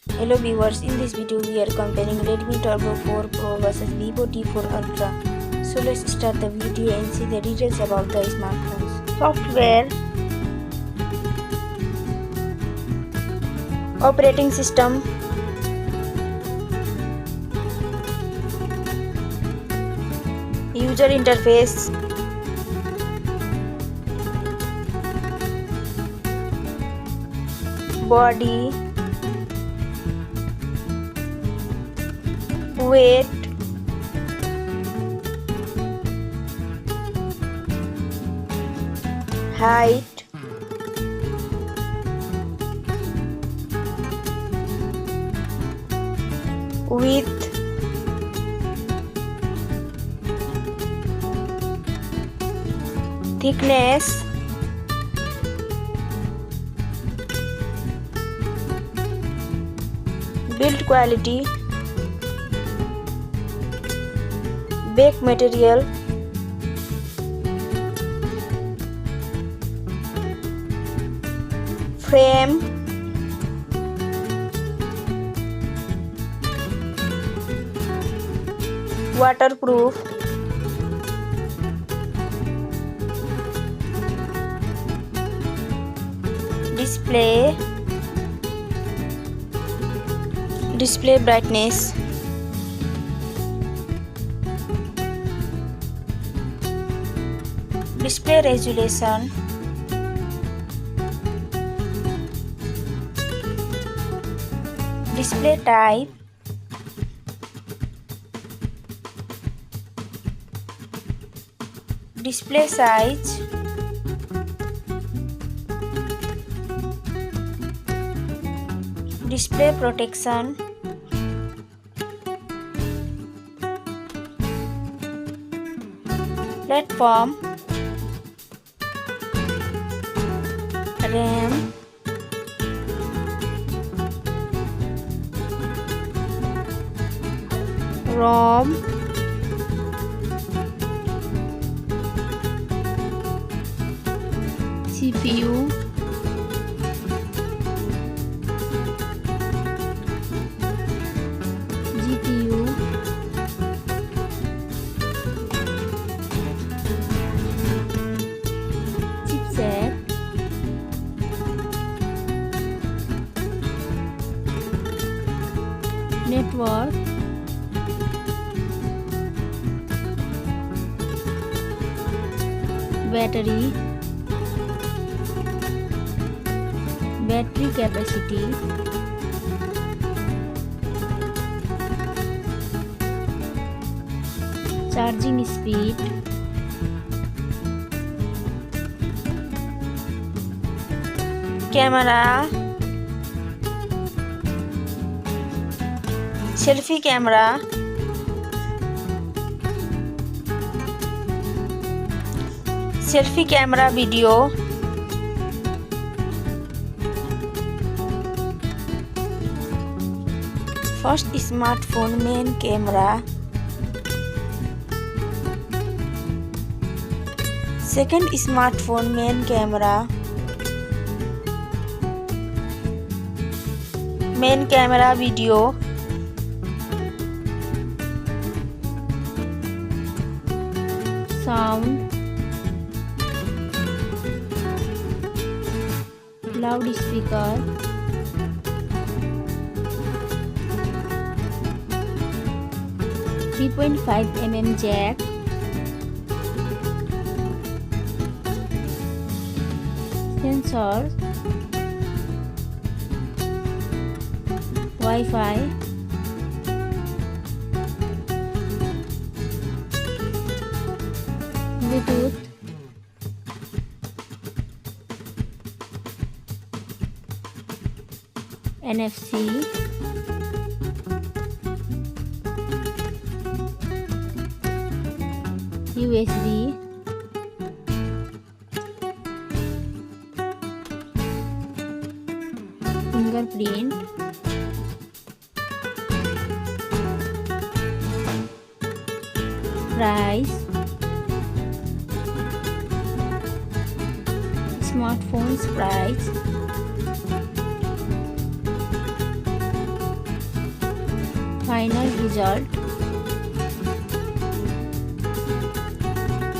Hello viewers, in this video we are comparing Redmi Turbo 4 Pro versus Vivo T4 Ultra. So let's start the video and see the details about the smartphones. Software, operating system, user interface, body, weight, height, width, thickness, build quality, back material, frame, waterproof, display brightness, display resolution, display type, display size, display protection, platform, RAM, ROM, CPU, GPU, chipset, network, battery capacity, charging speed, camera, selfie camera, video, first smartphone main camera, second smartphone main camera, video, sound, loudspeaker, .5mm jack, sensor, Wi-Fi, Bluetooth, NFC, USB, fingerprint, price, smartphone's price, final result.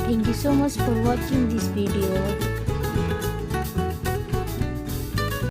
Thank you so much for watching this video.